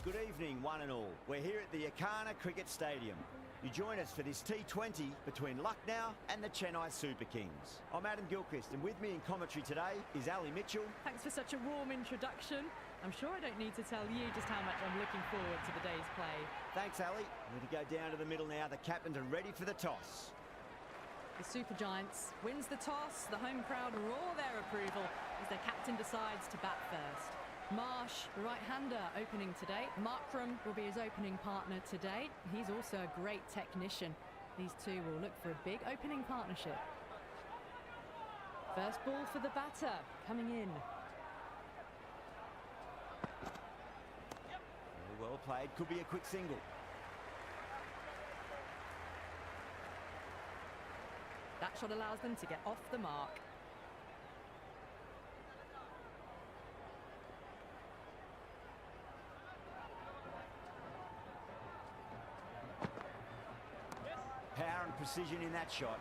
Good evening, one and all. We're here at the Akana Cricket Stadium. You join us for this T20 between Lucknow and the Chennai Super Kings. I'm Adam Gilchrist, and with me in commentary today is Ali Mitchell. Thanks for such a warm introduction. I'm sure I don't need to tell you just how much I'm looking forward to the day's play. Thanks, Ali. We're to go down to the middle now. The captains are ready for the toss. The Super Giants wins the toss. The home crowd roar their approval as their captain decides to bat first. Marsh, the right-hander, opening today. Markram will be his opening partner today. He's also a great technician. These two will look for a big opening partnership. First ball for the batter, coming in. Very well played. Could be a quick single. That shot allows them to get off the mark. Power and precision in that shot.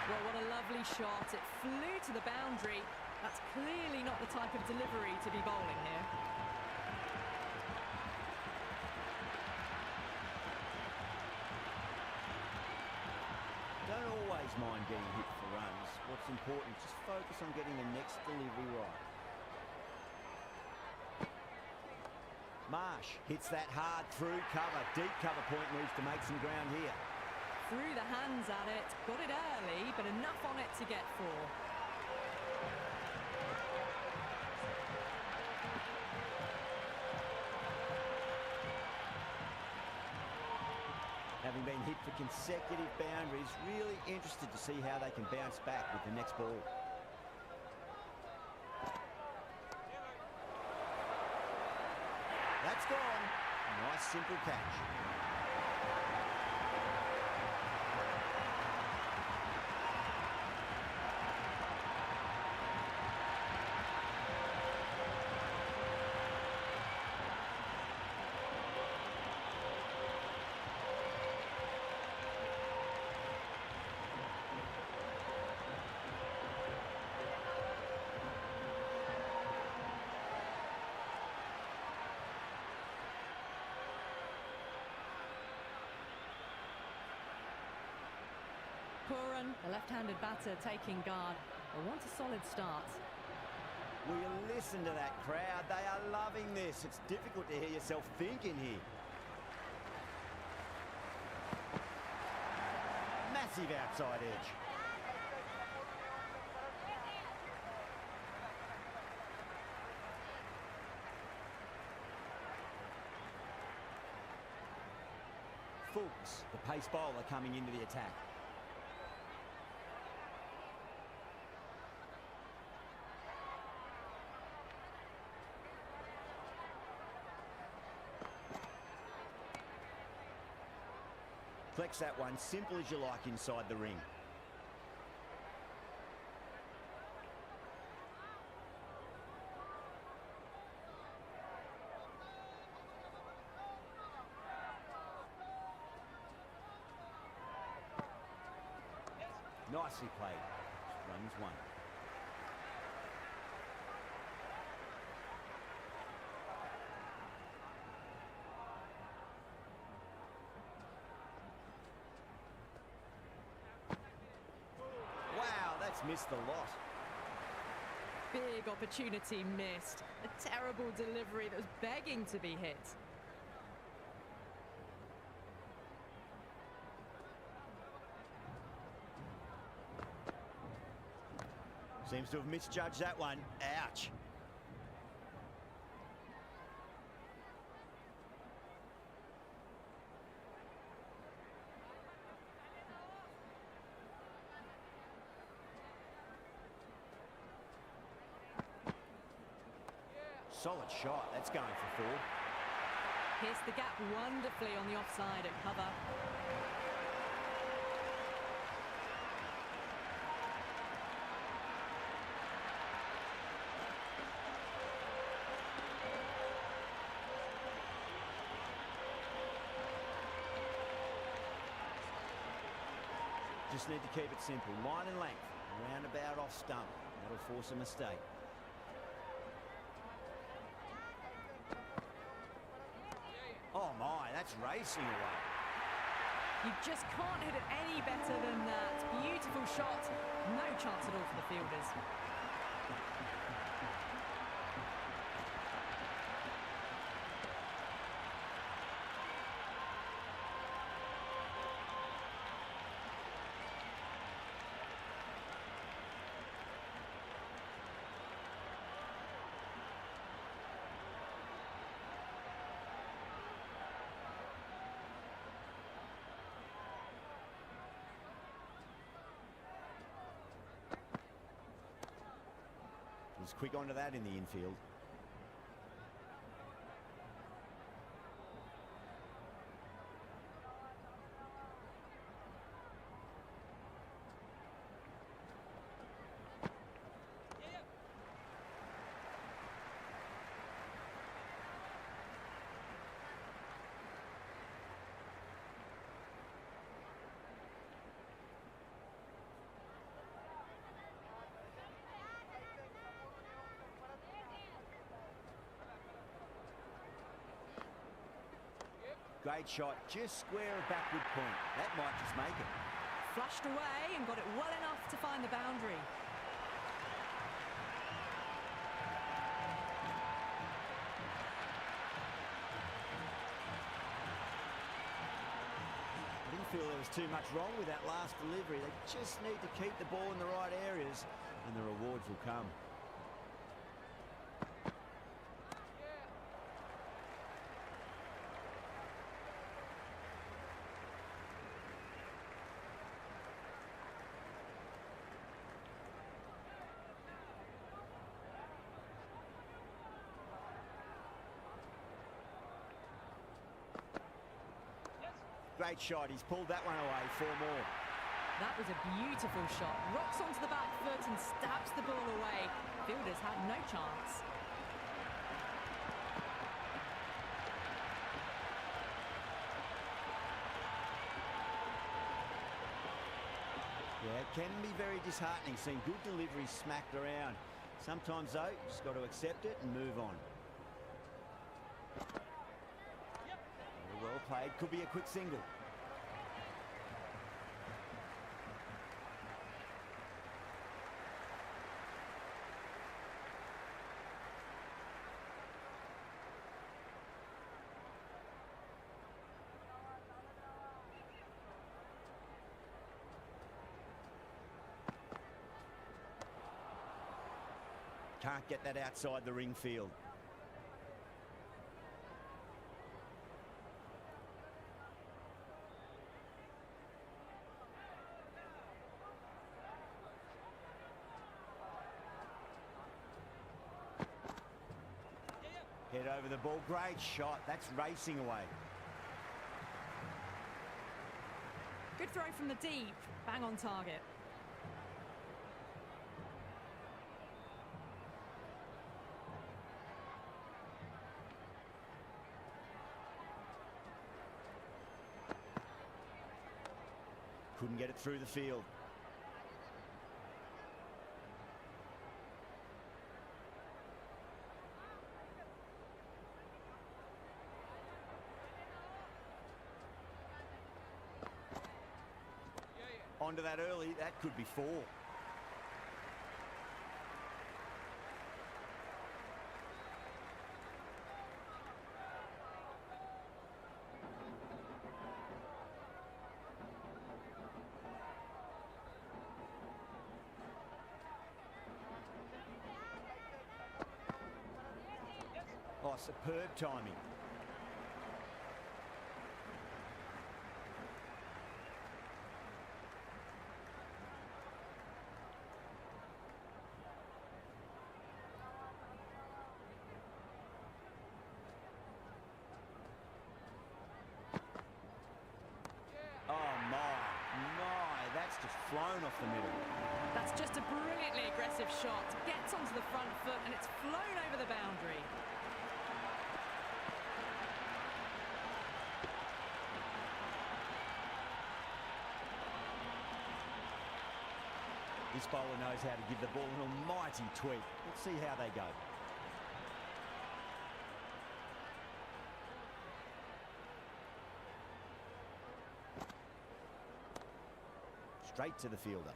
Well, what a lovely shot. It flew to the boundary. That's clearly not the type of delivery to be bowling here. Don't always mind getting hit for runs. What's important, just focus on getting the next delivery right. Marsh hits that hard through cover. Deep cover point needs to make some ground here. Threw the hands at it, got it early, but enough on it to get four. Having been hit for consecutive boundaries, really interested to see how they can bounce back with the next ball. That's gone. Nice simple catch. Puran, the left-handed batter, taking guard. They want a solid start. Will you listen to that crowd? They are loving this. It's difficult to hear yourself thinking here. Massive outside edge. Fuchs, the pace bowler, coming into the attack. Flex that one, simple as you like inside the ring. Nicely played. Runs one. Missed the lot. Big opportunity missed. A terrible delivery that was begging to be hit. Seems to have misjudged that one. Ouch. Solid shot. That's going for four. Pierced the gap wonderfully on the offside at cover. Just need to keep it simple. Line and length. Roundabout off stump. That'll force a mistake. Oh my, that's racing away. You just can't hit it any better than that. Beautiful shot. No chance at all for the fielders. Was quick onto that in the infield. Great shot, just square of backward point. That might just make it. Flushed away and got it well enough to find the boundary. I didn't feel there was too much wrong with that last delivery. They just need to keep the ball in the right areas and the rewards will come. Great shot, he's pulled that one away, 4 more. That was a beautiful shot. Rocks onto the back foot and stabs the ball away. Fielders had no chance. Yeah, it can be very disheartening seeing good deliveries smacked around. Sometimes though, you just got to accept it and move on. Well played, could be a quick single. Can't get that outside the ring field. Head over the ball, great shot. That's racing away. Good throw from the deep, bang on target. Couldn't get it through the field. Onto that early, that could be 4. Oh, superb timing. Oh my, that's just flown off the middle. That's just a brilliantly aggressive shot. Gets onto the front foot and it's flown over the boundary. This bowler knows how to give the ball an almighty tweak. Let's see how they go. straight to the fielder.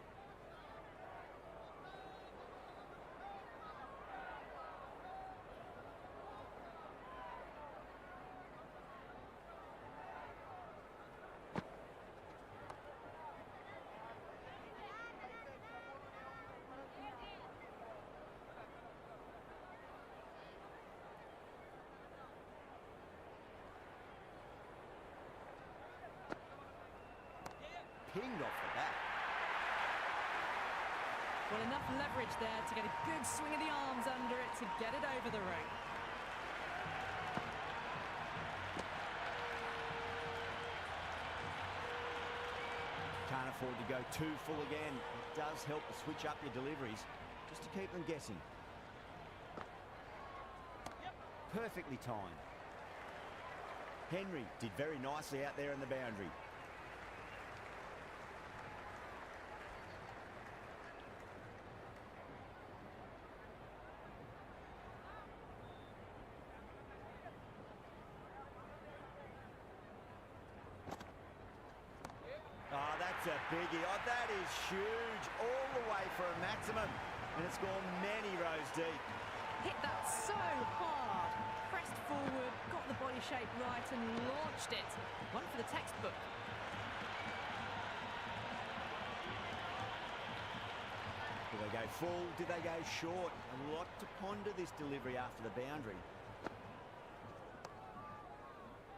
Pinged off the bat. Well, enough leverage there to get a good swing of the arms under it to get it over the rope. Can't afford to go too full again. It does help to switch up your deliveries just to keep them guessing. Perfectly timed. Henry did very nicely out there in the boundary. Oh, that's a biggie. Oh, that is huge. All the way for a maximum. And it's gone many rows deep. Hit that so hard. Pressed forward, got the body shape right and launched it. One for the textbook. Do they go full? Do they go short? A lot to ponder this delivery after the boundary.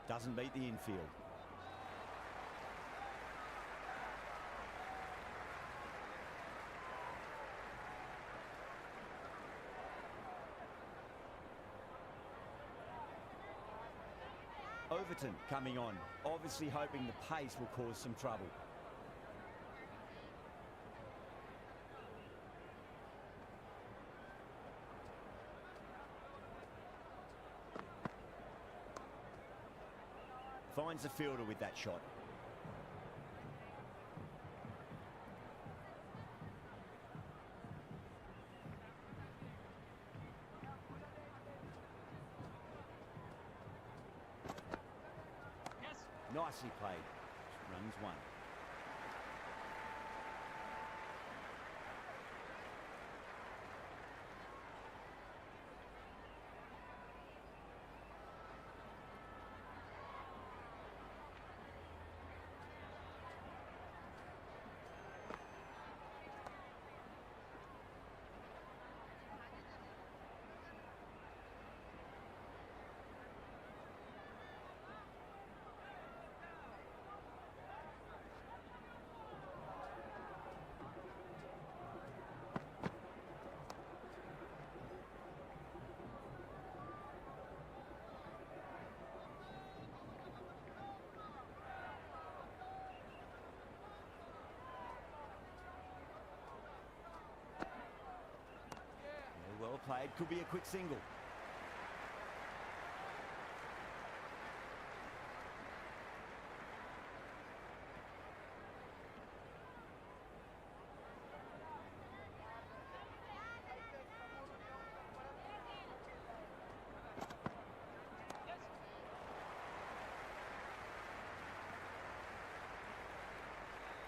Doesn't beat the infield. Overton coming on, obviously hoping the pace will cause some trouble. Finds the fielder with that shot. Nicely played. Runs one. Well played, could be a quick single.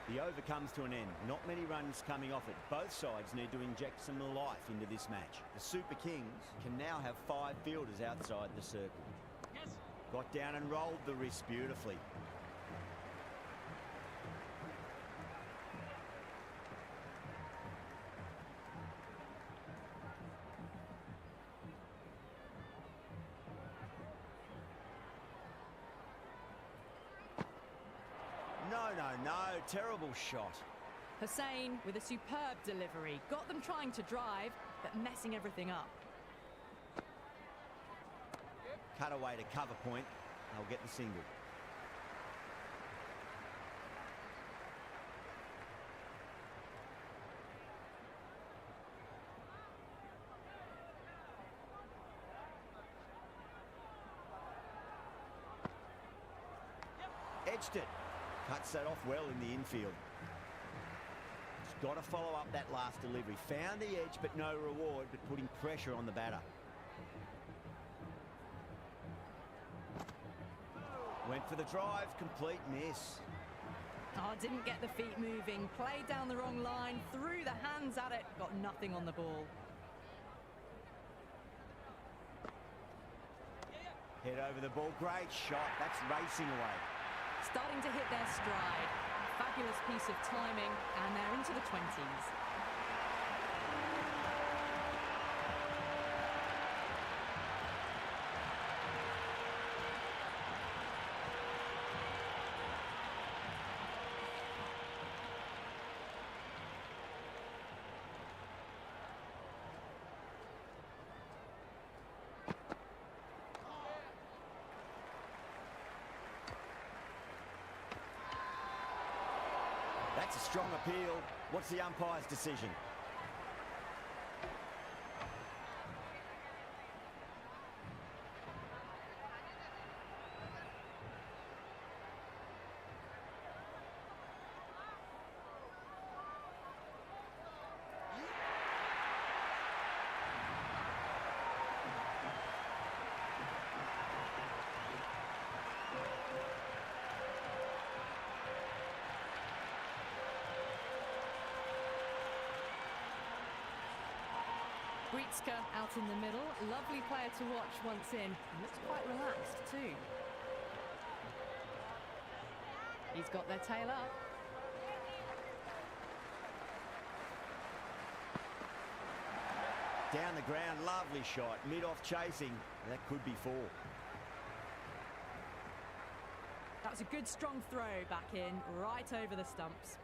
The over comes to an end. Not many runs coming off it. Both sides need to inject some life into this match. The Super Kings can now have 5 fielders outside the circle. Yes. Got down and rolled the wrist beautifully. No, terrible shot. Hussain with a superb delivery. Got them trying to drive, but messing everything up. Cut away to cover point. They'll get the single. Edged it. Cuts that off well in the infield. Just got to follow up that last delivery. Found the edge, but no reward, but putting pressure on the batter. Went for the drive, complete miss. Oh, didn't get the feet moving, played down the wrong line, threw the hands at it, got nothing on the ball. Head over the ball, great shot, that's racing away. Starting to hit their stride. Fabulous piece of timing, and they're into the 20s. That's a strong appeal. What's the umpire's decision? Britzka out in the middle, lovely player to watch once in, looks quite relaxed too. He's got their tail up. Down the ground, lovely shot, mid-off chasing, that could be 4. That was a good strong throw back in, right over the stumps.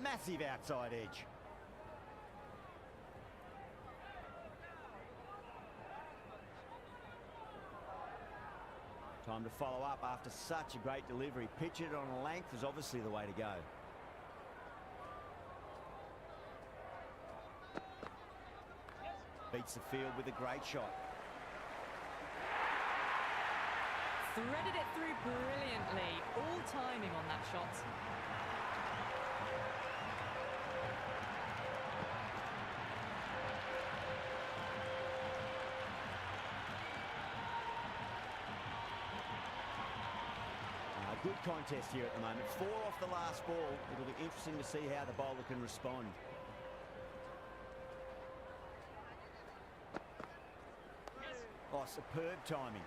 Massive outside edge. Time to follow up after such a great delivery. Pitch it on a length is obviously the way to go. Beats the field with a great shot. Threaded it through brilliantly. All timing on that shot. Good contest here at the moment. 4 off the last ball. It'll be interesting to see how the bowler can respond. Oh, superb timing.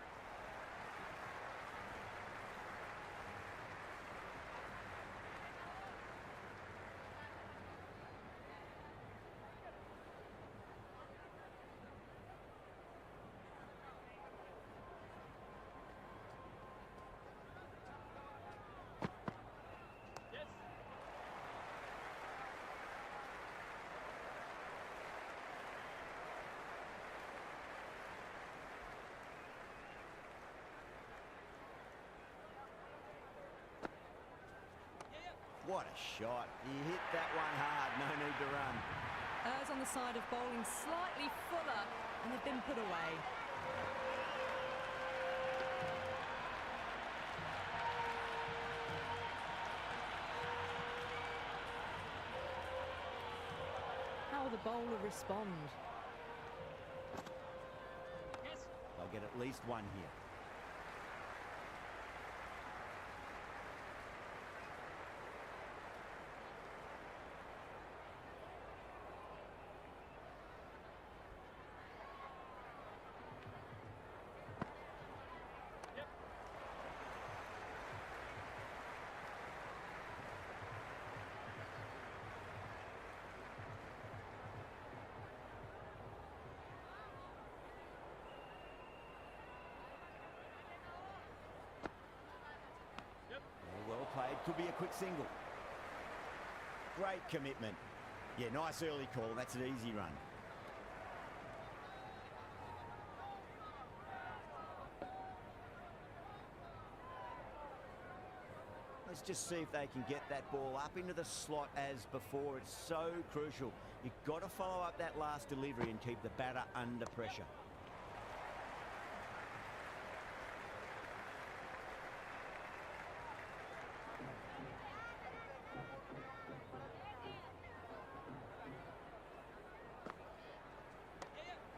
What a shot. He hit that one hard. No need to run. Errs on the side of bowling slightly fuller, and they've been put away. How will the bowler respond? They'll get at least one here. Well played, could be a quick single. Great commitment. Yeah, nice early call, that's an easy run. Let's just see if they can get that ball up into the slot as before. It's so crucial. You've got to follow up that last delivery and keep the batter under pressure.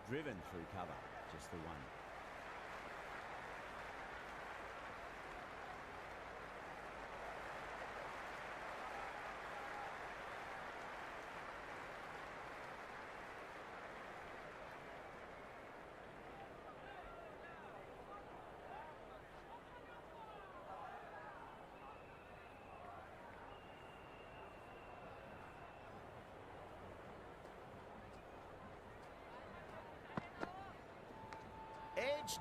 driven through cover. Just the one. Edged.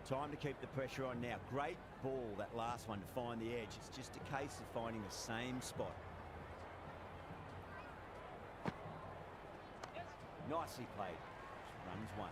Time to keep the pressure on now. Great ball, that last one, to find the edge. It's just a case of finding the same spot. Nicely played. Runs one.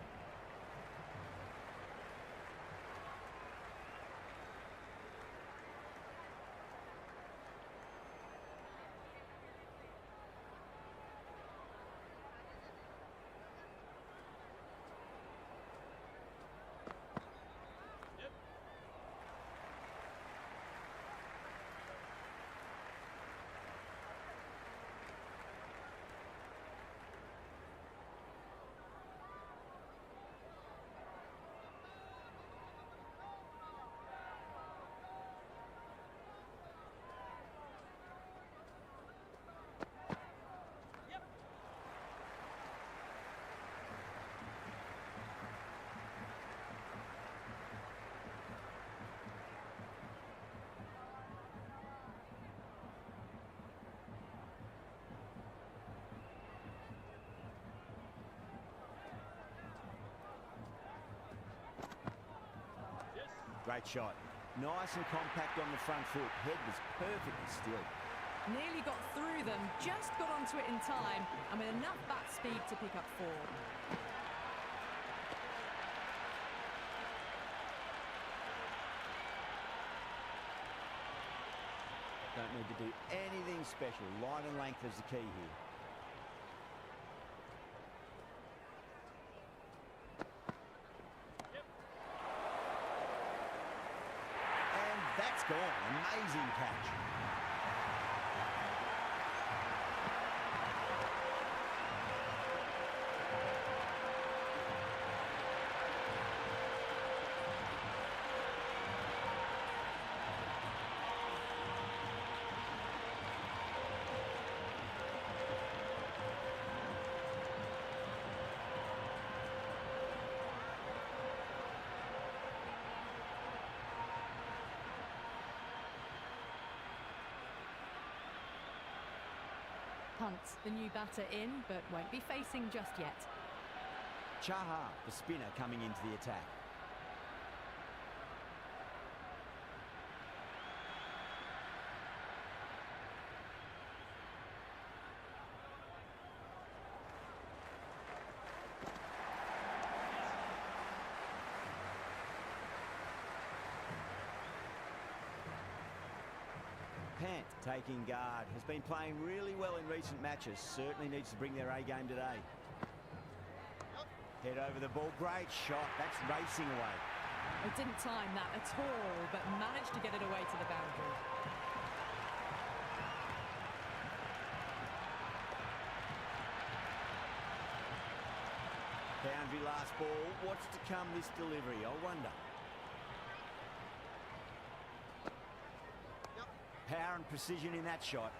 Great shot. Nice and compact on the front foot. Head was perfectly still. Nearly got through them, just got onto it in time, and with enough bat speed to pick up 4. Don't need to do anything special. Line and length is the key here. That's gone. Amazing catch. Punts the new batter in, but won't be facing just yet. Chaha, the spinner, coming into the attack. Pant taking guard, has been playing really well in recent matches. Certainly needs to bring their A game today. Head over the ball, great shot. That's racing away. It didn't time that at all, but managed to get it away to the boundary. Boundary last ball. What's to come this delivery, I wonder. Power and precision in that shot.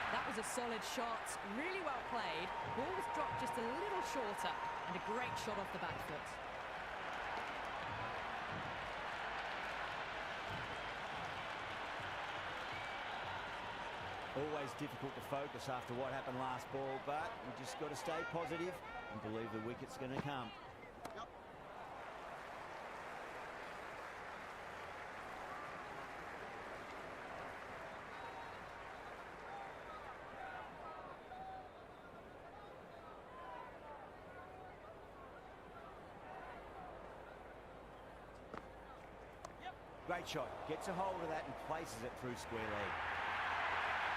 That was a solid shot, really well played. Ball was dropped just a little shorter, and a great shot off the back foot. Always difficult to focus after what happened last ball, but we just got to stay positive and believe the wicket's going to come. Great shot. Gets a hold of that and places it through square leg.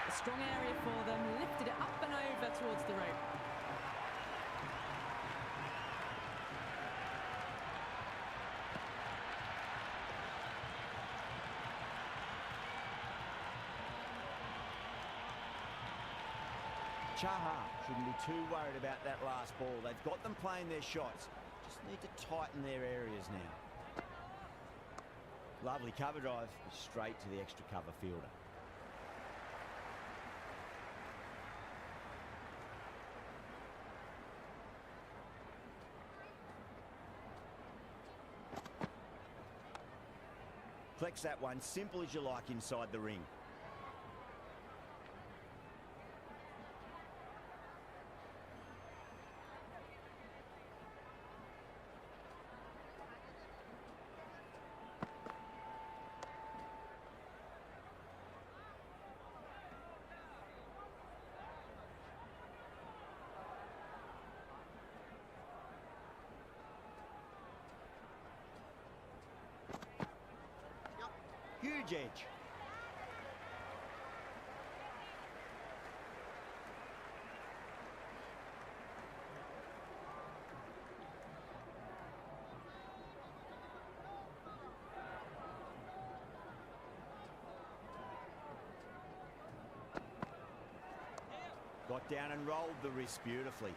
A strong area for them, lifted it up and over towards the rope. Chaha shouldn't be too worried about that last ball. They've got them playing their shots. Just need to tighten their areas now. Lovely cover drive, straight to the extra cover fielder. Flex that one, simple as you like inside the ring. Huge edge. Got down and rolled the wrist beautifully.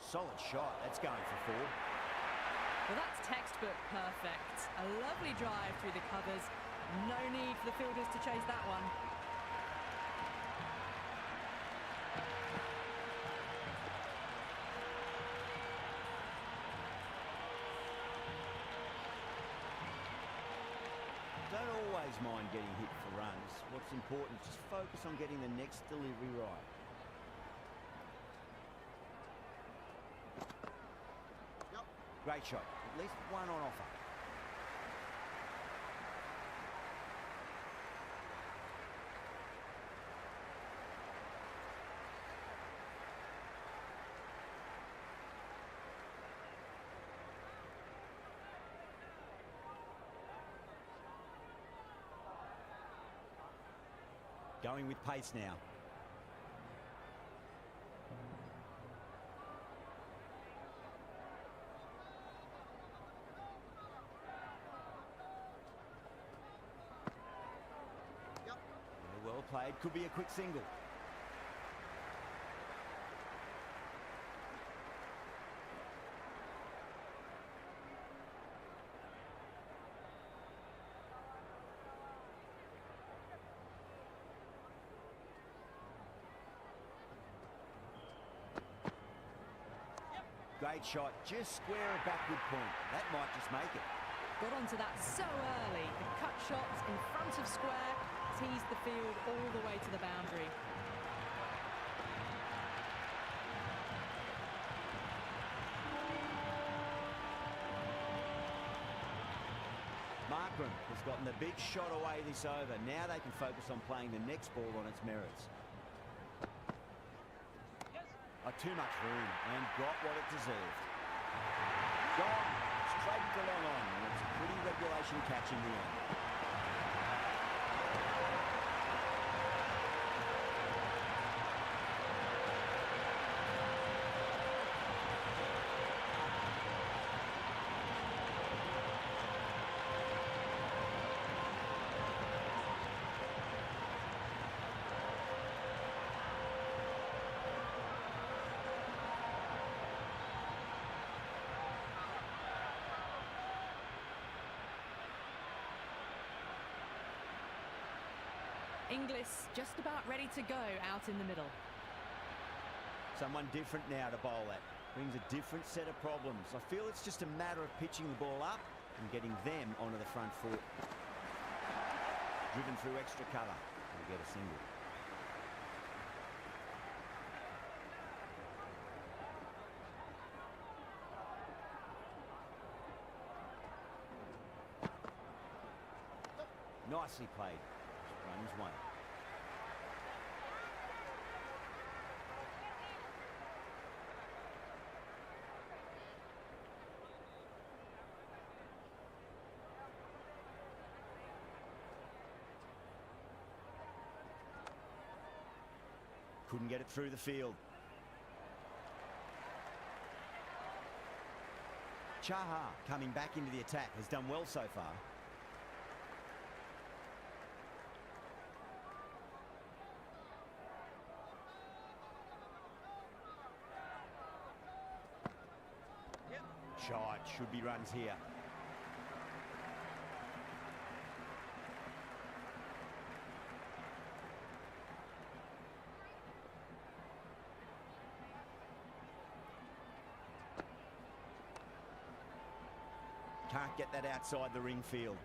Solid shot. That's going for 4. Well, that's textbook perfect. A lovely drive through the covers. No need for the fielders to chase that one. Don't always mind getting hit for runs. What's important is just focus on getting the next delivery right. Great shot. At least one on offer. Going with pace now. Well played, could be a quick single. Great shot, just square a backward point. That might just make it. Got onto that so early. The cut shot in front of square teased the field all the way to the boundary. Markram has gotten the big shot away this over. Now they can focus on playing the next ball on its merits. Too much room and got what it deserved. Gone, straight into long on, and it's a pretty regulation catch in the end. Inglis just about ready to go out in the middle. Someone different now to bowl at. Brings a different set of problems. I feel it's just a matter of pitching the ball up and getting them onto the front foot. Driven through extra cover and get a single. Nicely played. Runs one. Couldn't get it through the field. Chaha, coming back into the attack, has done well so far. Shot, should be runs here. Can't get that outside the ring field.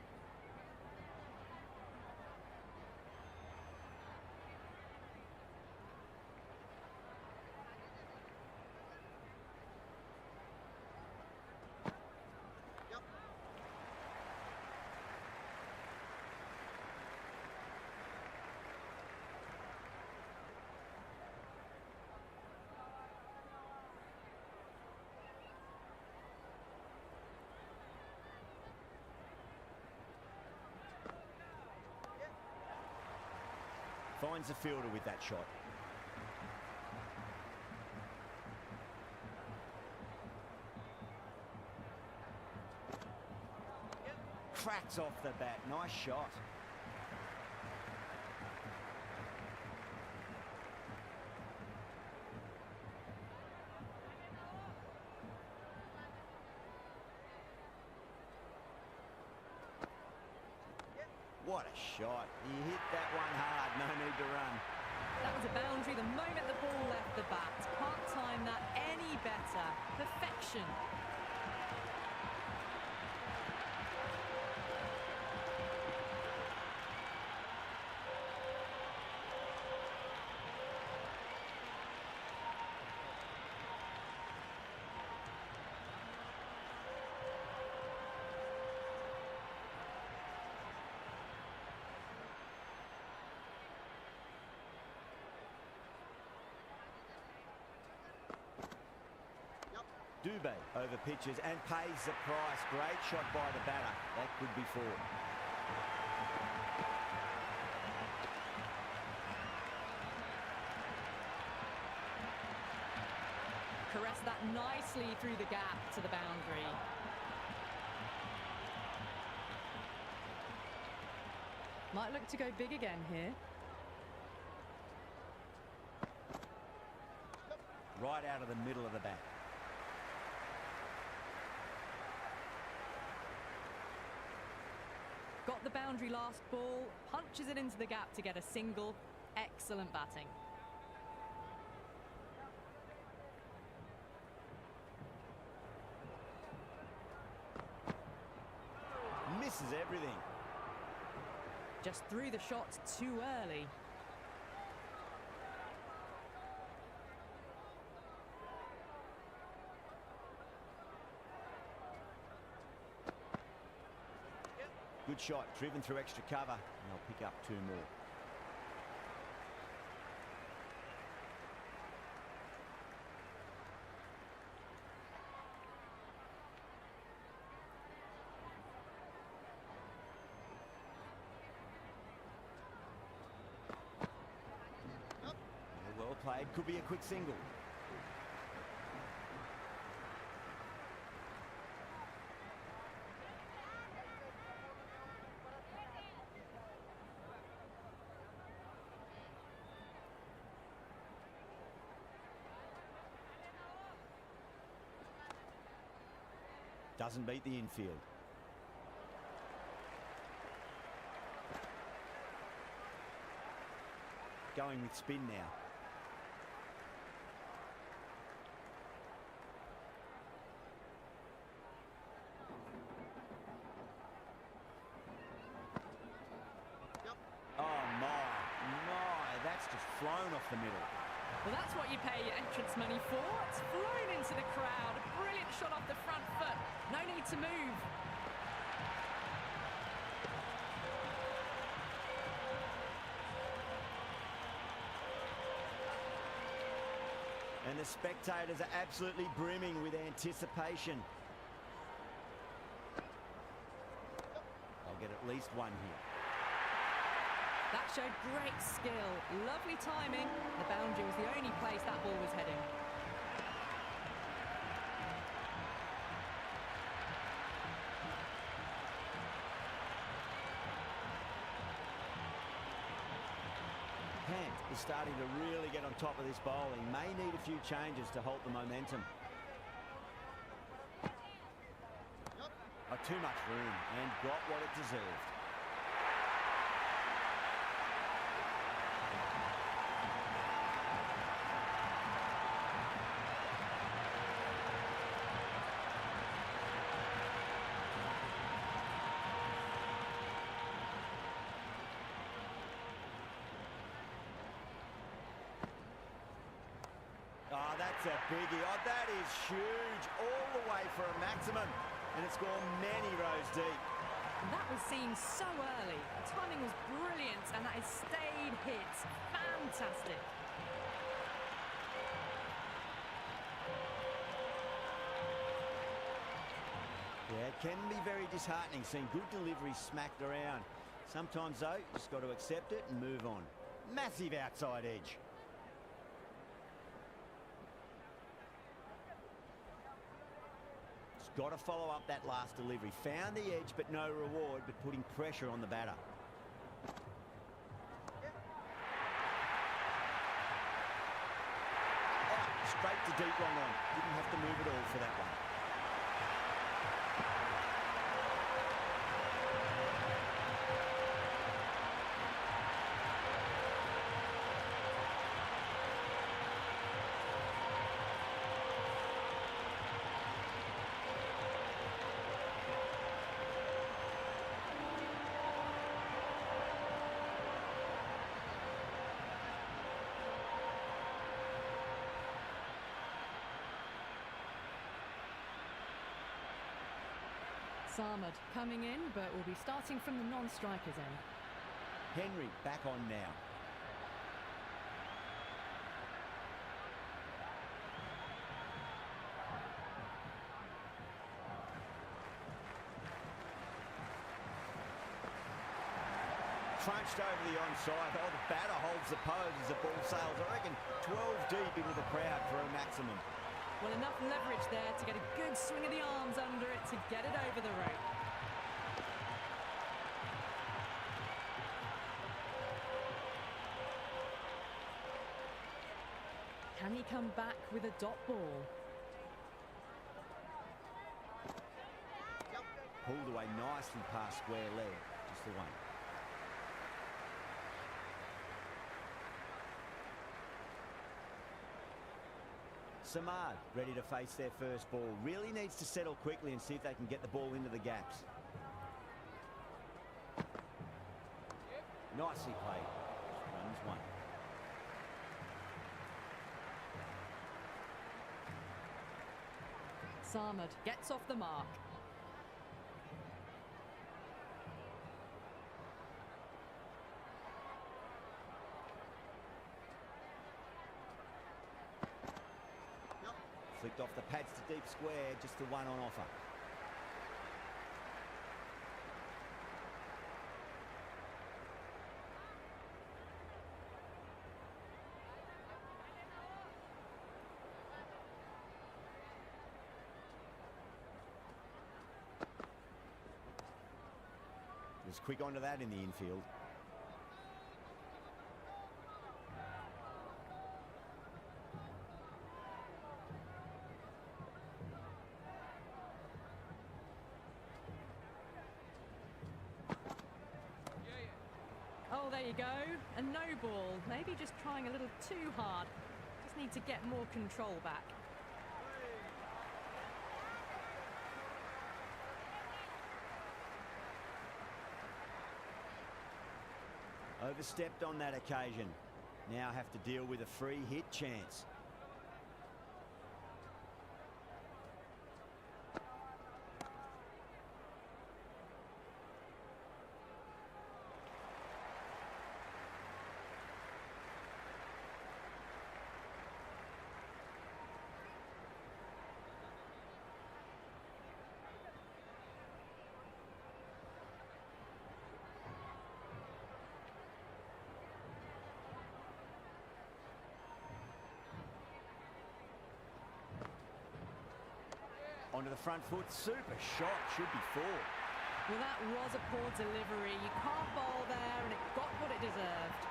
Finds the fielder with that shot. Cracks off the bat. Nice shot. What a shot. He hit that one hard. No need to run. That was a boundary the moment the ball left the bat. Can't time that any better. Perfection. Dubé over pitches and pays the price. Great shot by the batter. That could be four. Caressed that nicely through the gap to the boundary. Might look to go big again here. Right out of the middle of the bat. Got the boundary last ball, punches it into the gap to get a single. Excellent batting. Misses everything. Just threw the shot too early. Good shot, driven through extra cover, and they'll pick up two more. Well played, could be a quick single. Doesn't beat the infield. Going with spin now. Oh my, that's just flown off the middle. Well, that's what you pay your entrance money for. It's flown into the crowd. A brilliant shot off the front foot. No need to move. And the spectators are absolutely brimming with anticipation. I'll get at least one here. That showed great skill, lovely timing. The boundary was the only place that ball was heading. Pant is starting to really get on top of this bowling. May need a few changes to halt the momentum. Oh, too much room and got what it deserved. Oh, that's a biggie. Oh, that is huge. All the way for a maximum. And it's gone many rows deep. That was seen so early. The timing was brilliant, and that has stayed hit. Fantastic. Yeah, it can be very disheartening seeing good deliveries smacked around. Sometimes, though, you just got to accept it and move on. Massive outside edge. Got to follow up that last delivery. Found the edge, but no reward, but putting pressure on the batter. Oh, straight to deep long on. Didn't have to move at all for that one. Sarmad coming in, but will be starting from the non-striker's end. Henry back on now. Crunched over the onside. Oh, the batter holds the pose as the ball sails, I reckon, 12 deep into the crowd for a maximum. Well, enough leverage there to get a good swing of the arms under it to get it over the rope. Can he come back with a dot ball? Pulled away nicely past square leg. Just the one. Samad ready to face their first ball. Really needs to settle quickly and see if they can get the ball into the gaps. Nicely played. Runs one. Sarmad gets off the mark. Flicked off the pads to deep square, just the one on offer. Was quick onto that in the infield. Oh, there you go. A no ball. Maybe just trying a little too hard. Just need to get more control back. Overstepped on that occasion. Now have to deal with a free hit chance. Onto the front foot, super shot, should be 4. Well, that was a poor delivery. You can't bowl there, and it got what it deserved.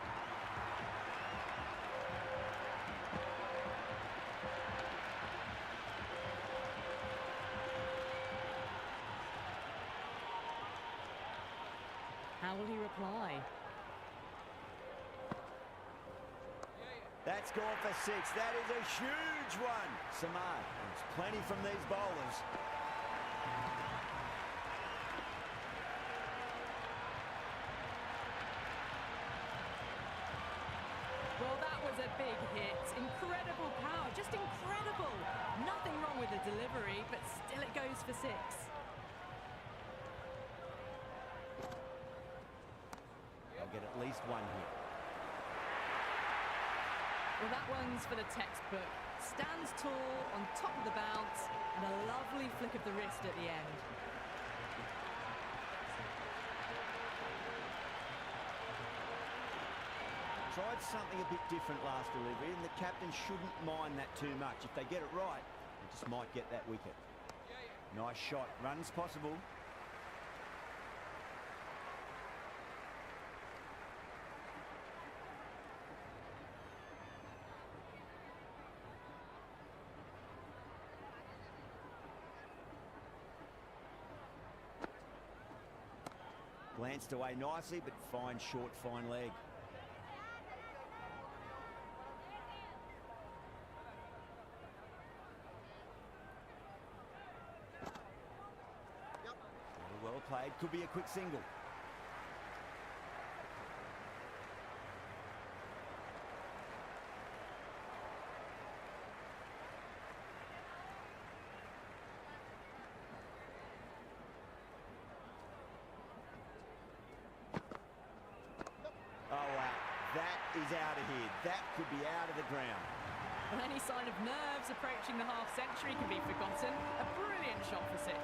How will he reply? That's gone for 6. That is a huge one. Samad, there's plenty from these bowlers. Well, that was a big hit. Incredible power, just incredible. Nothing wrong with the delivery, but still it goes for 6. They'll get at least 1 here. Well, that one's for the textbook. Stands tall on top of the bounce, and a lovely flick of the wrist at the end. Tried something a bit different last delivery, and the captain shouldn't mind that too much. If they get it right, they just might get that wicket. Nice shot. Runs possible. Glanced away nicely, but fine short, fine leg. Well played, could be a quick single. Oh wow, that is out of here. That could be out of the ground. Well, any sign of nerves approaching the half-century can be forgotten. A brilliant shot for 6.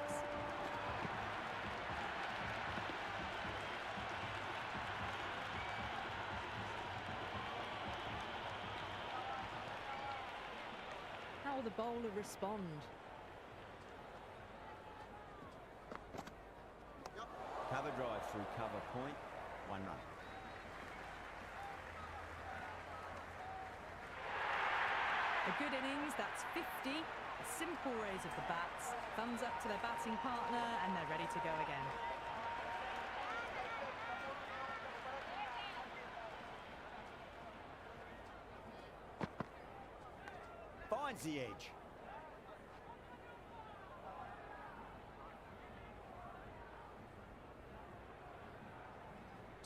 How will the bowler respond? Cover drive through cover point, 1 run. A good innings, that's 50. A simple raise of the bats. Thumbs up to their batting partner, and they're ready to go again. Finds the edge.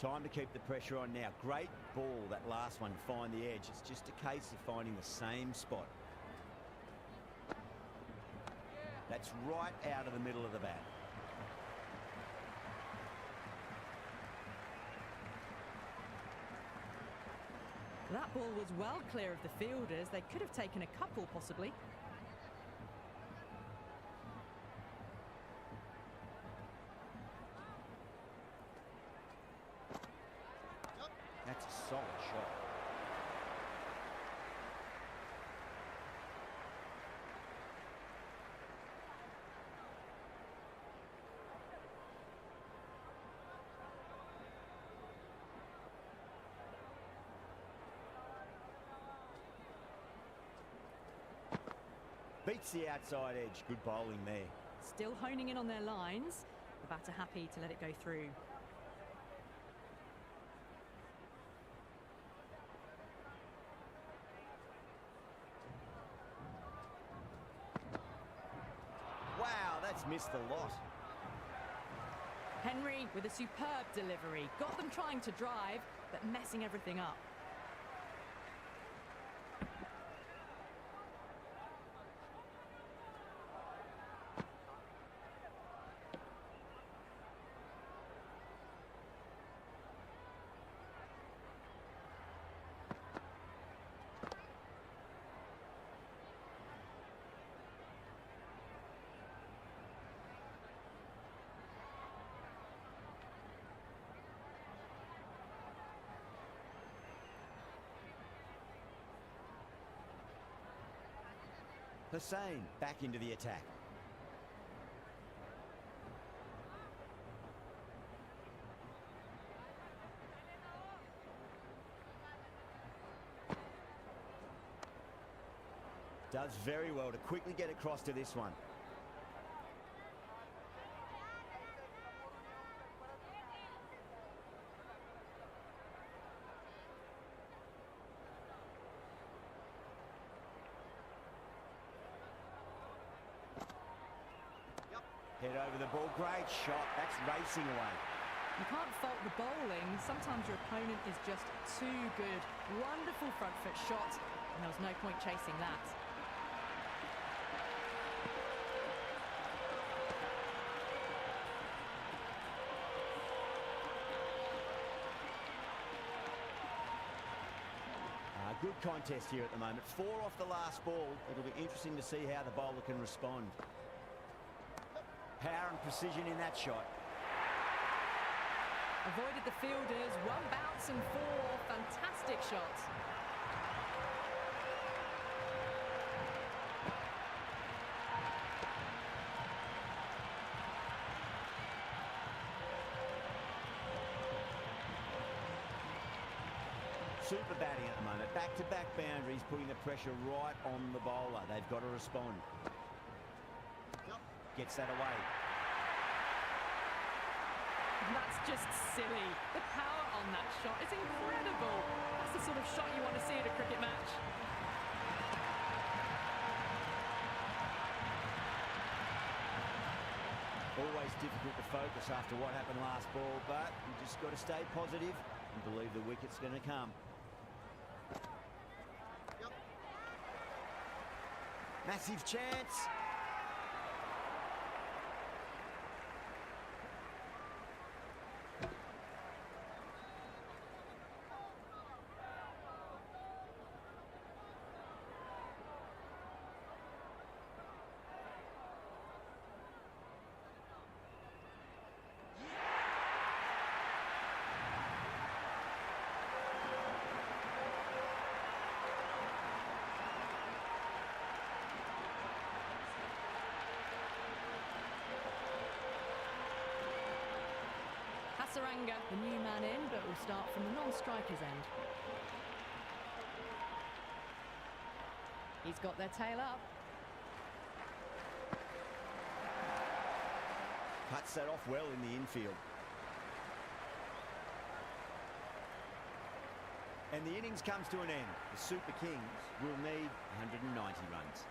Time to keep the pressure on now. Great ball, that last one, find the edge. It's just a case of finding the same spot. That's right out of the middle of the bat. That ball was well clear of the fielders. They could have taken a couple, possibly. That's a solid shot. Beats the outside edge. Good bowling there. Still honing in on their lines. The batter happy to let it go through. Wow, that's missed the lot. Henry with a superb delivery. Got them trying to drive, but messing everything up. Hussain back into the attack. Does very well to quickly get across to this one. Head over the ball, great shot, that's racing away. You can't fault the bowling, sometimes your opponent is just too good. Wonderful front foot shot, and there was no point chasing that. Good contest here at the moment. 4 off the last ball. It'll be interesting to see how the bowler can respond. Power and precision in that shot. Avoided the fielders, 1 bounce and 4. Fantastic shot. Super batting at the moment. Back-to-back boundaries, putting the pressure right on the bowler. They've got to respond. Gets that away. That's just silly. The power on that shot is incredible. That's the sort of shot you want to see at a cricket match. Always difficult to focus after what happened last ball, but you just got to stay positive and believe the wicket's going to come. Massive chance. Saranga, the new man in, but will start from the non-striker's end. He's got their tail up. Cuts that off well in the infield. And the innings comes to an end. The Super Kings will need 190 runs.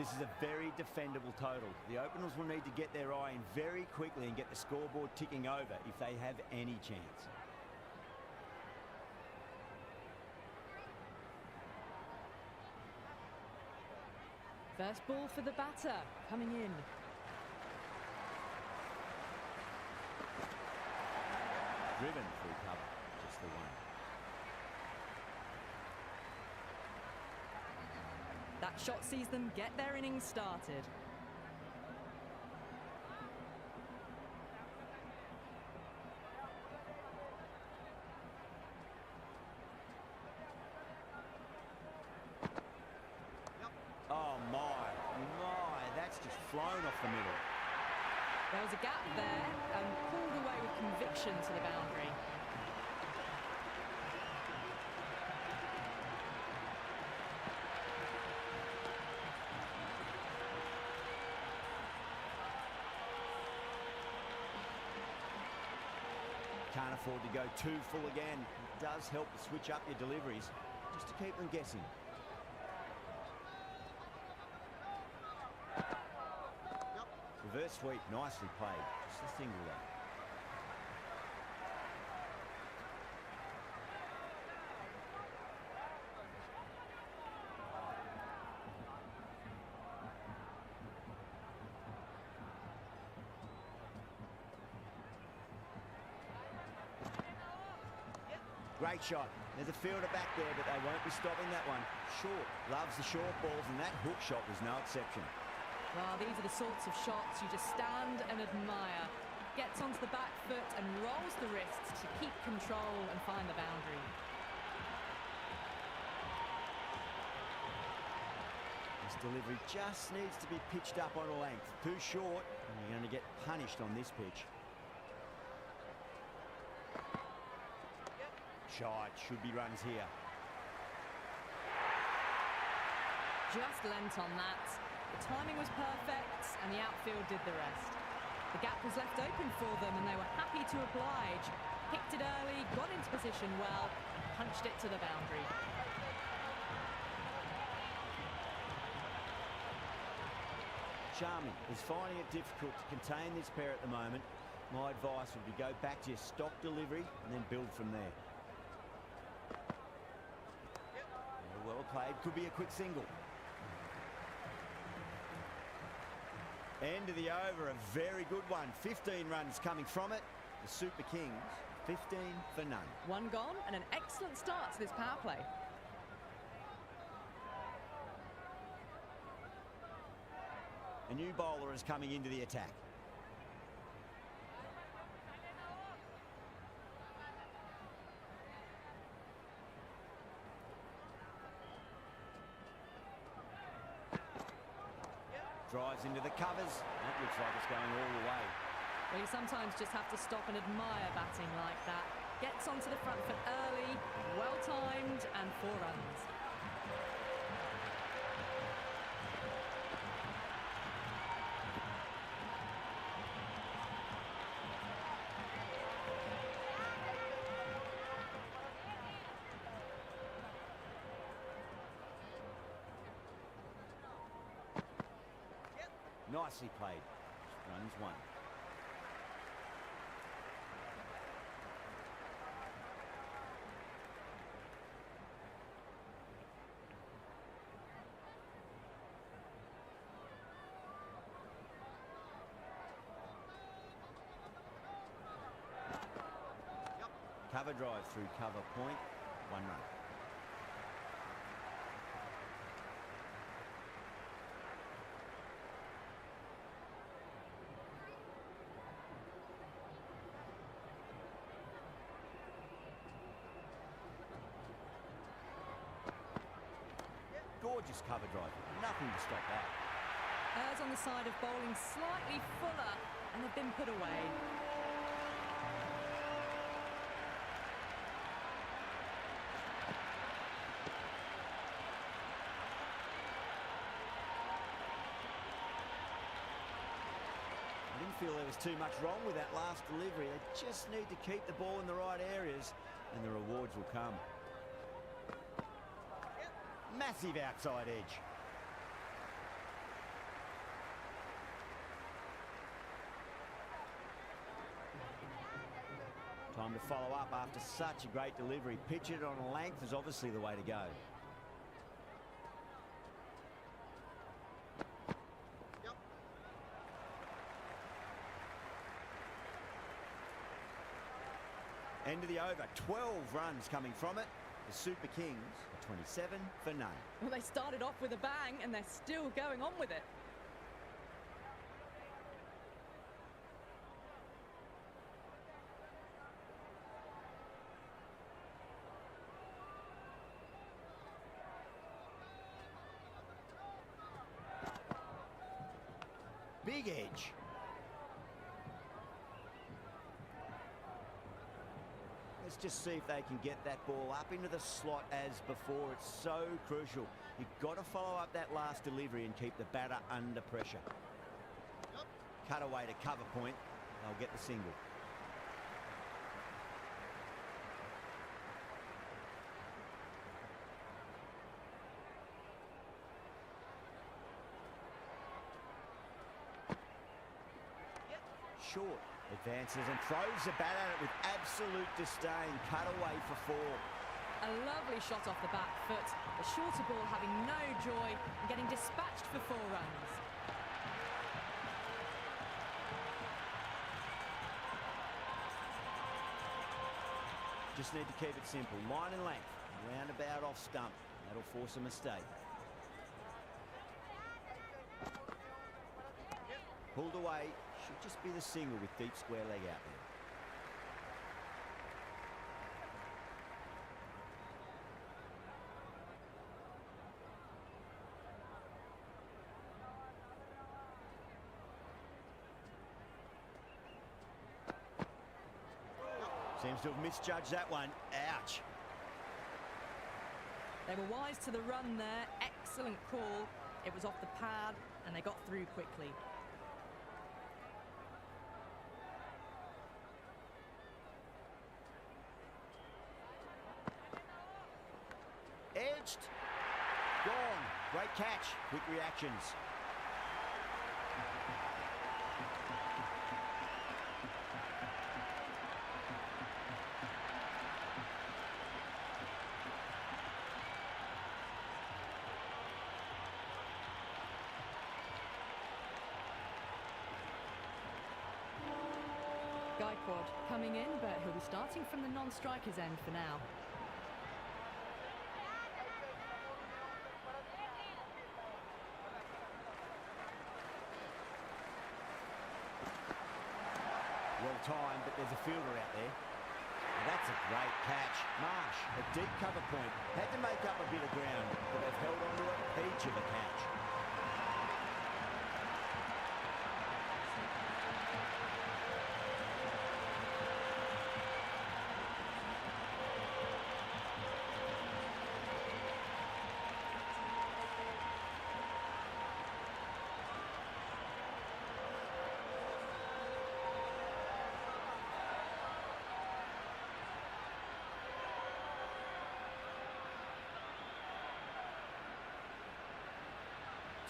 This is a very defendable total. The openers will need to get their eye in very quickly and get the scoreboard ticking over if they have any chance. First ball for the batter, coming in. Driven through cover, just the one. That shot sees them get their innings started. Oh my, that's just flown off the middle. There was a gap there and pulled away with conviction to the boundary. Can't afford to go too full again. It does help to switch up your deliveries just to keep them guessing. Reverse sweep, nicely played. Just a single there. Great shot. There's a fielder back there, but they won't be stopping that one. Short. Loves the short balls, and that hook shot was no exception. Well, these are the sorts of shots you just stand and admire. Gets onto the back foot and rolls the wrists to keep control and find the boundary. This delivery just needs to be pitched up on a length. Too short, and you're going to get punished on this pitch. Shot, should be runs here. Just lent on that. The timing was perfect and the outfield did the rest. The gap was left open for them and they were happy to oblige. Picked it early, got into position well, punched it to the boundary. Charming is finding it difficult to contain this pair at the moment. My advice would be go back to your stock delivery and then build from there. Well played, could be a quick single. End of the over, a very good one. 15 runs coming from it. The Super Kings, 15 for none. One gone and an excellent start to this power play. A new bowler is coming into the attack. Drives into the covers. That looks like it's going all the way. Well, you sometimes just have to stop and admire batting like that. Gets onto the front foot early, well timed, and 4 runs. Nicely played. Runs 1. Cover drive through cover point. 1 run. Gorgeous cover drive. Nothing to stop that. Errs on the side of bowling slightly fuller, and they've been put away. I didn't feel there was too much wrong with that last delivery. They just need to keep the ball in the right areas, and the rewards will come. Massive outside edge. Time to follow up after such a great delivery. Pitch it on a length is obviously the way to go. End of the over, 12 runs coming from it. The Super Kings are 27 for none. Well, they started off with a bang and they're still going on with it. Big edge. Let's just see if they can get that ball up into the slot as before. It's so crucial. You've got to follow up that last delivery and keep the batter under pressure. Cut away to cover point. They'll get the single. Short. Advances and throws the bat at it with absolute disdain. Cut away for 4. A lovely shot off the back foot. The shorter ball having no joy and getting dispatched for 4 runs. Just need to keep it simple. Line and length. Roundabout off stump. That'll force a mistake. Pulled away. Should just be the single with deep square leg out there. Seems to have misjudged that one. Ouch. They were wise to the run there. Excellent call. It was off the pad and they got through quickly. Edged. Gone. Great catch. Quick reactions. Gaikwad coming in, but he'll be starting from the non-striker's end for now. Well timed, but there's a fielder out there. And that's a great catch. Marsh, a deep cover point. Had to make up a bit of ground, but they've held on to it. Peach of a catch.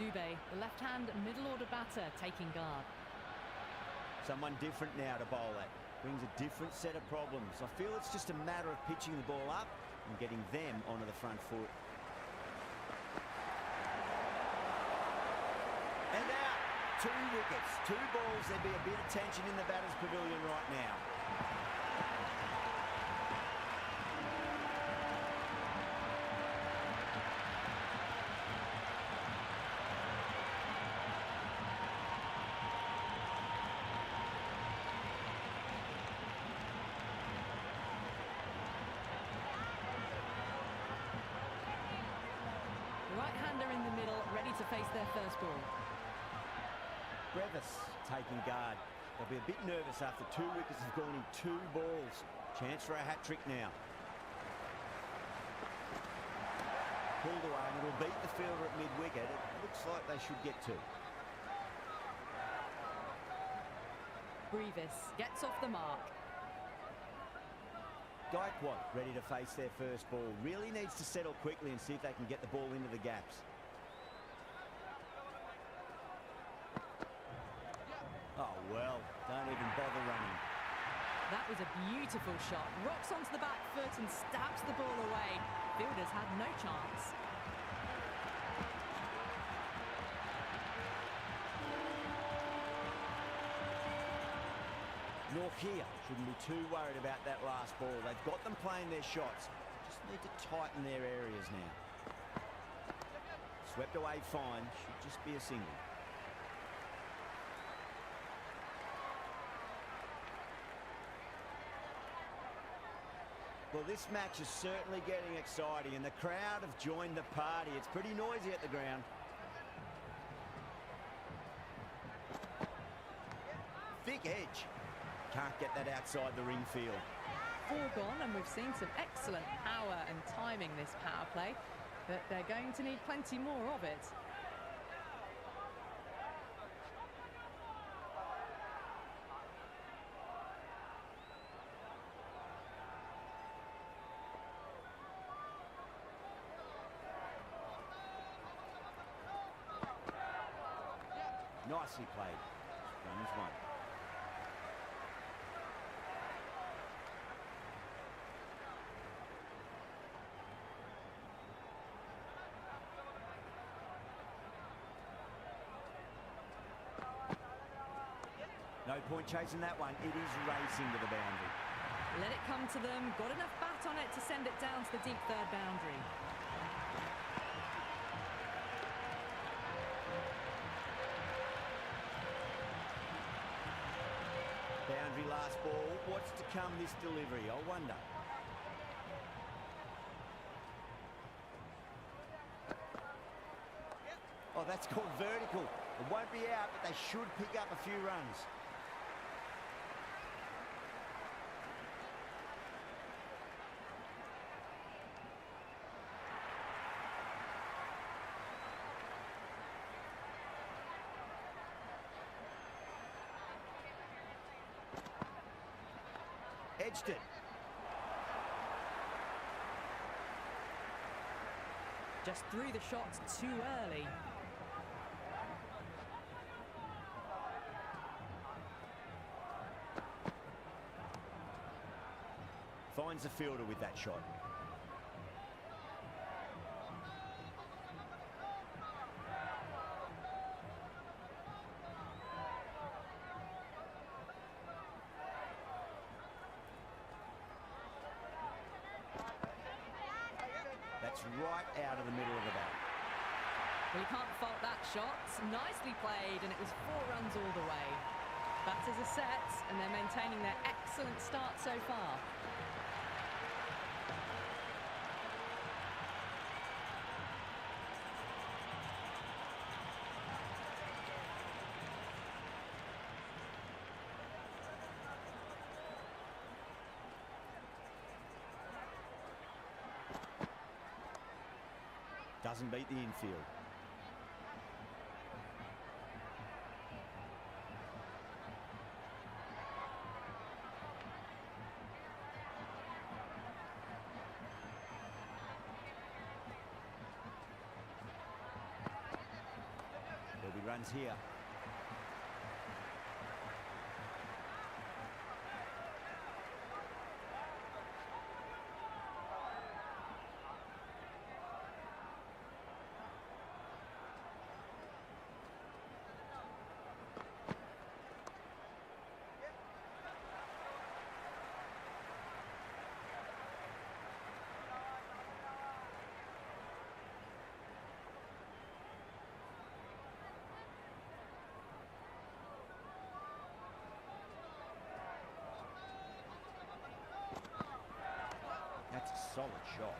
Dubé, the left-hand middle-order batter, taking guard. Someone different now to bowl at. Brings a different set of problems. I feel it's just a matter of pitching the ball up and getting them onto the front foot. And out. 2 wickets, 2 balls. There'd be a bit of tension in the batter's pavilion right now. Right-hander in the middle, ready to face their first ball. Brevis taking guard. They'll be a bit nervous after 2 wickets have gone in 2 balls. Chance for a hat-trick now. Pulled away and it'll beat the fielder at mid-wicket. It looks like they should get 2. Brevis gets off the mark. Gaikwad ready to face their first ball. Really needs to settle quickly and see if they can get the ball into the gaps. Oh, well, don't even bother running. That was a beautiful shot. Rocks onto the back foot and stabs the ball away. Fielders had no chance. North here shouldn't be too worried about that last ball. They've got them playing their shots. Just need to tighten their areas now. Swept away fine. Should just be a single. Well, this match is certainly getting exciting, and the crowd have joined the party. It's pretty noisy at the ground. Thick edge. Can't get that outside the ring field. 4 gone, and we've seen some excellent power and timing this power play, but they're going to need plenty more of it. Nicely played. Runs one. No point chasing that one. It is racing to the boundary. Let it come to them. Got enough bat on it to send it down to the deep third boundary. Boundary last ball. What's to come this delivery? I wonder. Oh, that's called vertical. It won't be out, but they should pick up a few runs. Edged it. Just threw the shots too early. Finds the fielder with that shot. That's right out of the middle of the bat. Well, you can't fault that shot. Nicely played, and it was 4 runs all the way. Batters are set, and they're maintaining their excellent start so far. Doesn't beat the infield. There'll be runs here. That's a solid shot.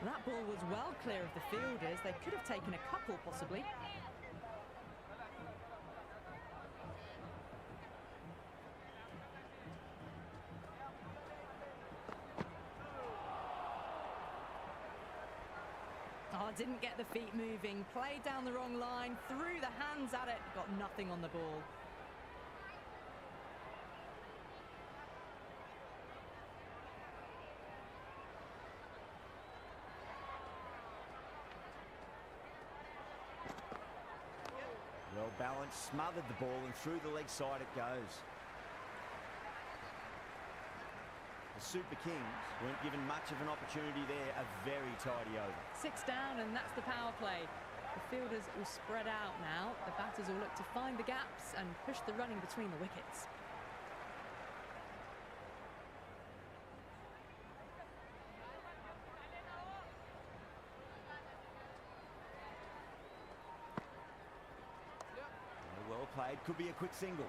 That ball was well clear of the fielders. They could have taken a couple, possibly. Oh, didn't get the feet moving. Played down the wrong line. Threw the hands at it. Got nothing on the ball. Well balanced, smothered the ball, and through the leg side it goes. The Super Kings weren't given much of an opportunity there. A very tidy over. 6 down, and that's the power play. The fielders will spread out now. The batters will look to find the gaps and push the running between the wickets. Well played, could be a quick single.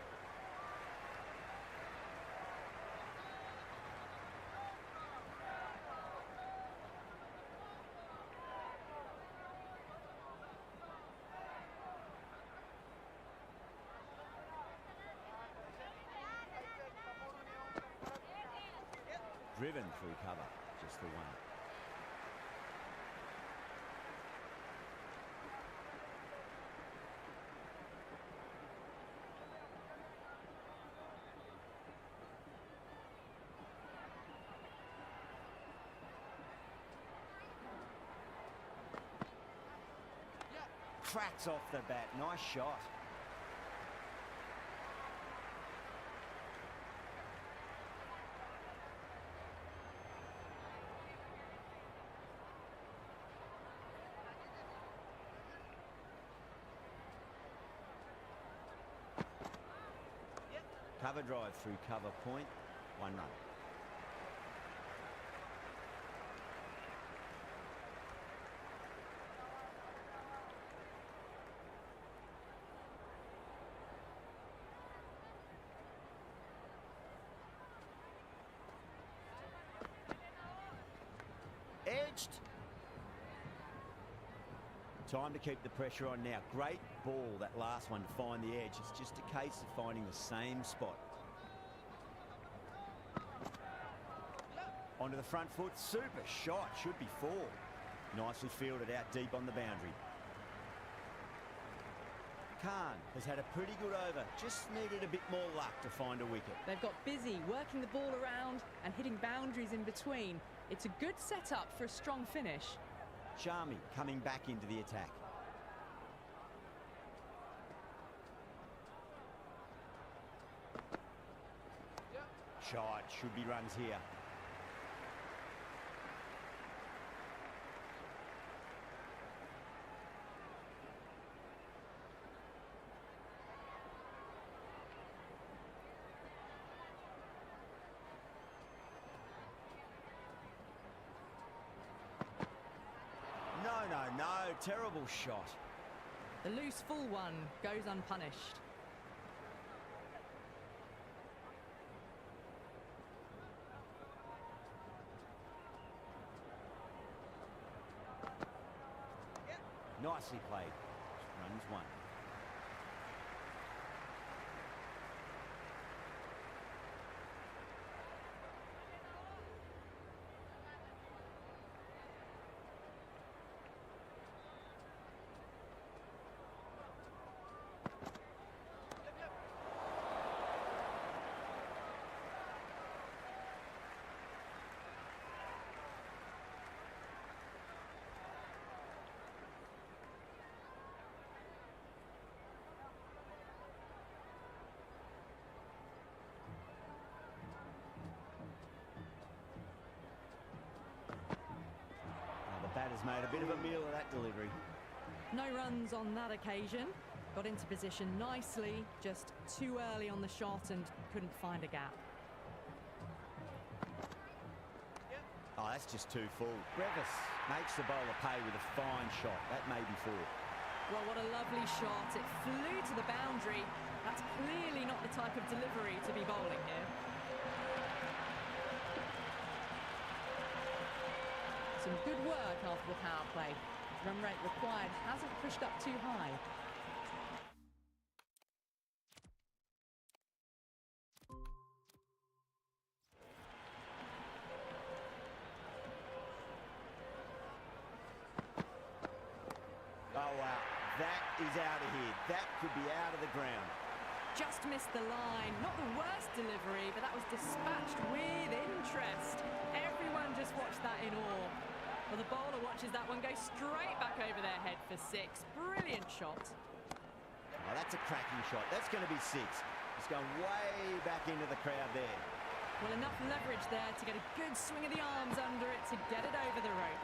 Driven through cover, just the one. Cracks off the bat, nice shot. Cover drive through cover point, 1 run. Edged. Time to keep the pressure on now. Great ball, that last one, to find the edge. It's just a case of finding the same spot. Onto the front foot. Super shot. Should be 4. Nicely fielded out deep on the boundary. Khan has had a pretty good over. Just needed a bit more luck to find a wicket. They've got busy working the ball around and hitting boundaries in between. It's a good setup for a strong finish. Sharmi coming back into the attack. Shot, should be runs here. No, terrible shot. The loose full one goes unpunished. Nicely played. Runs 1. Batter's made a bit of a meal of that delivery. No runs on that occasion. Got into position nicely, just too early on the shot and couldn't find a gap. Oh, that's just too full. Brevis makes the bowler pay with a fine shot. That may be 4. Well, what a lovely shot. It flew to the boundary. That's clearly not the type of delivery to be bowling here. Some good work after the power play. Run rate required hasn't pushed up too high. Oh, wow. That is out of here. That could be out of the ground. Just missed the line. Not the worst delivery, but that was dispatched with interest. Everyone just watched that in awe. Well, the bowler watches that one go straight back over their head for 6. Brilliant shot. Oh, that's a cracking shot. That's going to be 6. It's going way back into the crowd there. Well, enough leverage there to get a good swing of the arms under it to get it over the rope.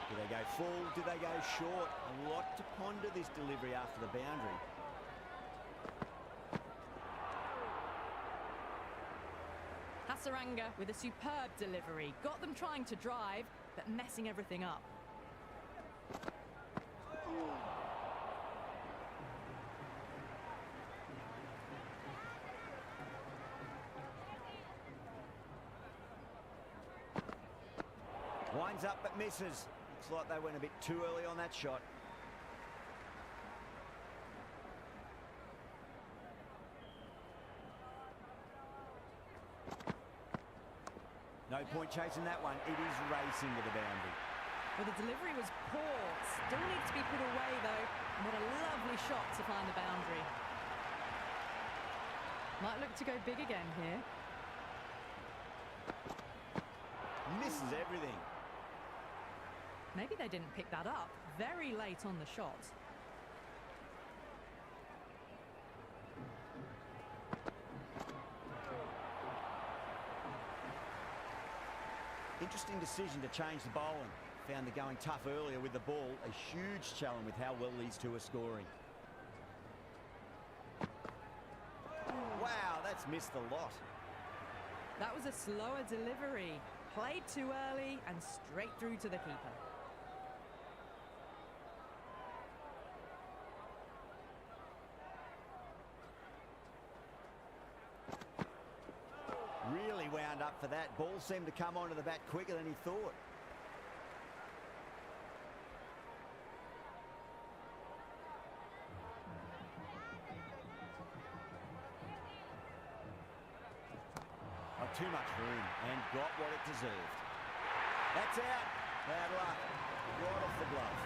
Do they go full? Do they go short? A lot to ponder this delivery after the boundary. Hasaranga with a superb delivery. Got them trying to drive, but messing everything up. Winds up but misses. Looks like they went a bit too early on that shot. No point chasing that one. It is racing to the boundary. Well, the delivery was poor. Still needs to be put away, though. And what a lovely shot to find the boundary. Might look to go big again here. Misses everything. Maybe they didn't pick that up. Very late on the shot. Interesting decision to change the bowling. Found they're going tough earlier with the ball. A huge challenge with how well these two are scoring. Wow, that's missed a lot. That was a slower delivery. Played too early and straight through to the keeper. Really wound up for that. Ball seemed to come onto the bat quicker than he thought. Oh, too much room and got what it deserved. That's out. Bad luck. Right off the glove.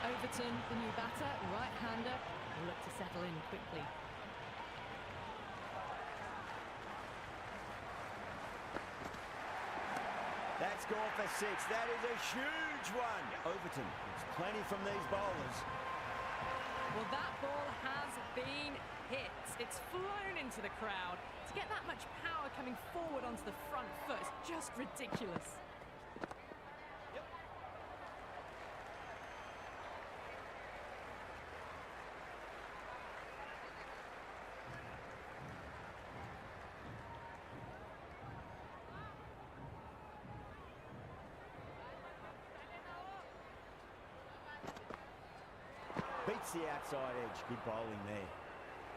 Overton, the new batter, right-hander, will look to settle in quickly. That's gone for 6. That is a huge one. Overton gets plenty from these bowlers. Well, that ball has been hit. It's flown into the crowd. To get that much power coming forward onto the front foot is just ridiculous. Beats the outside edge. Good bowling there.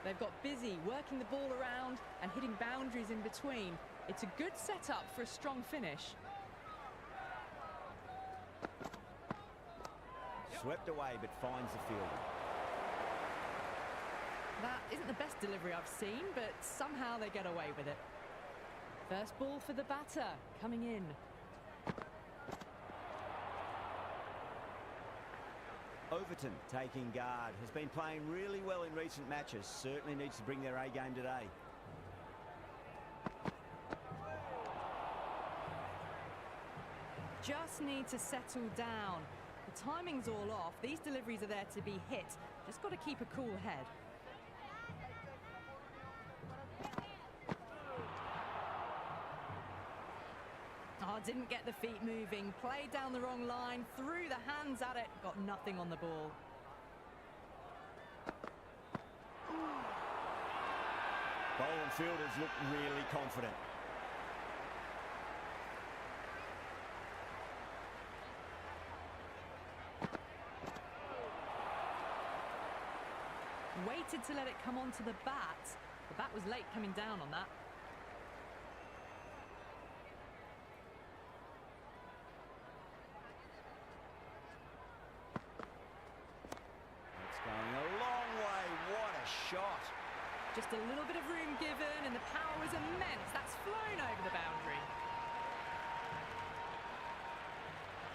They've got busy working the ball around and hitting boundaries in between. It's a good setup for a strong finish. Swept away but finds the fielder. That isn't the best delivery I've seen, but somehow they get away with it. First ball for the batter, coming in. Overton taking guard. Has been playing really well in recent matches. Certainly needs to bring their A game today. Just need to settle down. The timing's all off. These deliveries are there to be hit. Just got to keep a cool head. Oh, didn't get the feet moving. Played down the wrong line. Threw the hands at it. Got nothing on the ball. Bowling fielders look really confident. Waited to let it come onto the bat. The bat was late coming down on that. It's going a long way. What a shot. Just a little bit of room given and the power was immense. That's flown over the boundary.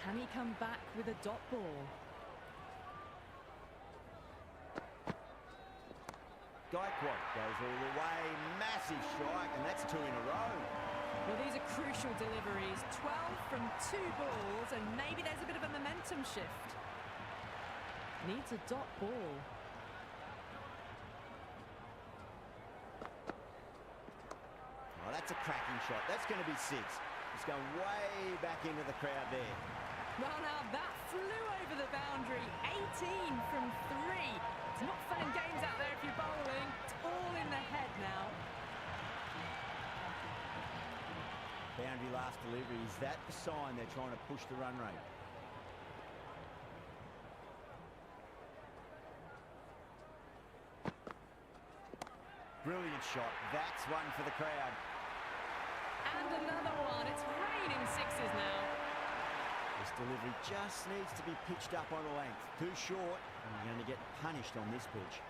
Can he come back with a dot ball? Gaikwad goes all the way, massive strike, and that's 2 in a row. Well, these are crucial deliveries. 12 from 2 balls, and maybe there's a bit of a momentum shift. Needs a dot ball. Oh, that's a cracking shot. That's going to be 6. It's going way back into the crowd there. Well, now that flew over the boundary. 18 from 3. It's not fun and games out there if you're bowling. It's all in the head now. Boundary last delivery. Is that the sign they're trying to push the run rate? Brilliant shot. That's one for the crowd. And another one. It's raining 6s now. This delivery just needs to be pitched up on a length. Too short, and you're going to get punished on this pitch.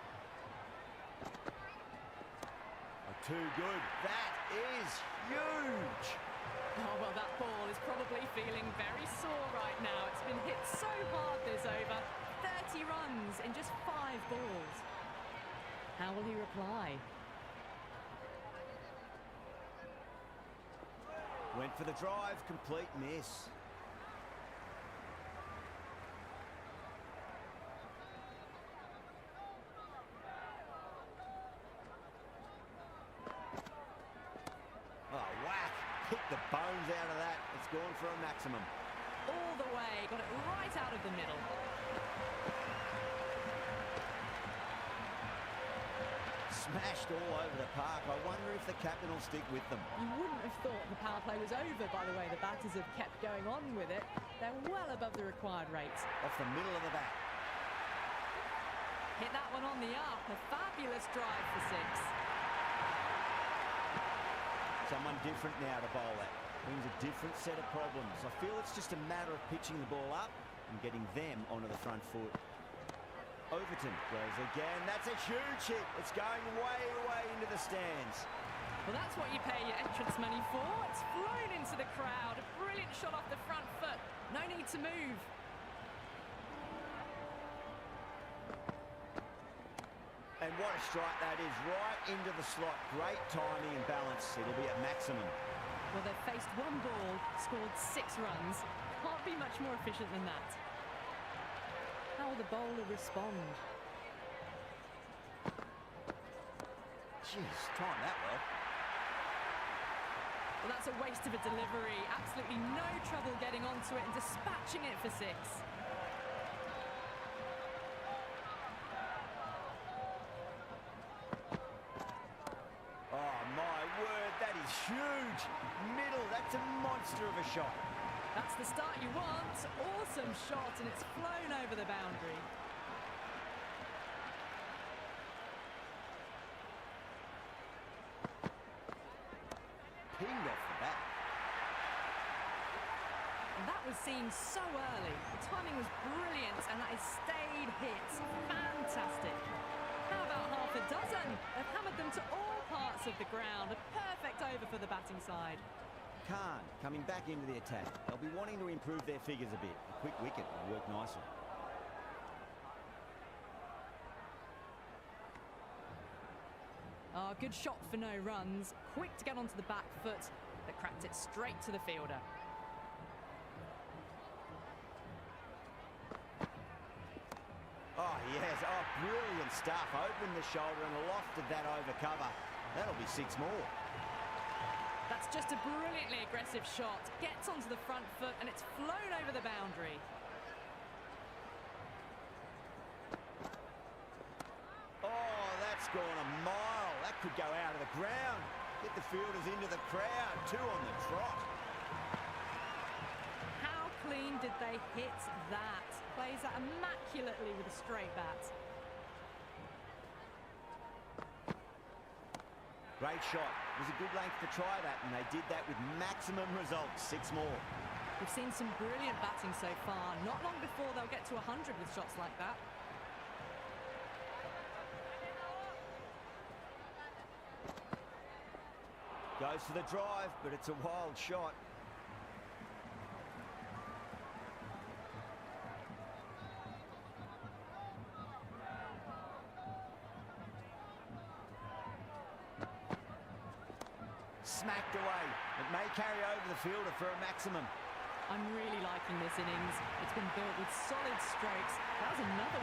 Oh, too good. That is huge. Oh, well, that ball is probably feeling very sore right now. It's been hit so hard this over. 30 runs in just 5 balls. How will he reply? Went for the drive, complete miss. Oh, whack. Picked the bones out of that. It's gone for a maximum. All the way, got it right out of the middle. Smashed all over the park. I wonder if the captain will stick with them. You wouldn't have thought the power play was over by the way the batters have kept going on with it. They're well above the required rates. Off the middle of the bat. Hit that one on the up. A fabulous drive for 6. Someone different now to bowl at. Brings a different set of problems. I feel it's just a matter of pitching the ball up and getting them onto the front foot. Overton goes again. That's a huge hit. It's going way, way into the stands. Well, that's what you pay your entrance money for. It's flown into the crowd. A brilliant shot off the front foot. No need to move. And what a strike that is, right into the slot. Great timing and balance. It'll be at maximum. Well, they've faced 1 ball, scored 6 runs. Can't be much more efficient than that. How will the bowler respond? Jeez, timed that well. Well, that's a waste of a delivery. Absolutely no trouble getting onto it and dispatching it for 6. Oh, my word, that is huge. Middle, that's a monster of a shot. That's the start you want. Awesome shot, and it's flown over the boundary. Pinged off the bat. And that was seen so early. The timing was brilliant, and that is stayed hits. Fantastic. How about half a dozen? They've hammered them to all parts of the ground. A perfect over for the batting side. Khan coming back into the attack. They'll be wanting to improve their figures a bit. A quick wicket will work nicely. Oh, good shot for no runs. Quick to get onto the back foot, but cracked it straight to the fielder. Oh, yes. Oh, brilliant stuff. Opened the shoulder and lofted that over cover. That'll be 6 more. That's just a brilliantly aggressive shot. Gets onto the front foot and it's flown over the boundary. Oh, that's gone a mile. That could go out of the ground. Get the fielders into the crowd. 2 on the trot. How clean did they hit that? Plays that immaculately with a straight bat. Great shot. It was a good length to try that, and they did that with maximum results. 6 more. We've seen some brilliant batting so far. Not long before they'll get to 100 with shots like that. Goes for the drive, but it's a wild shot. smacked away. It may carry over the fielder for a maximum. I'm really liking this innings. It's been built with solid strokes. That was another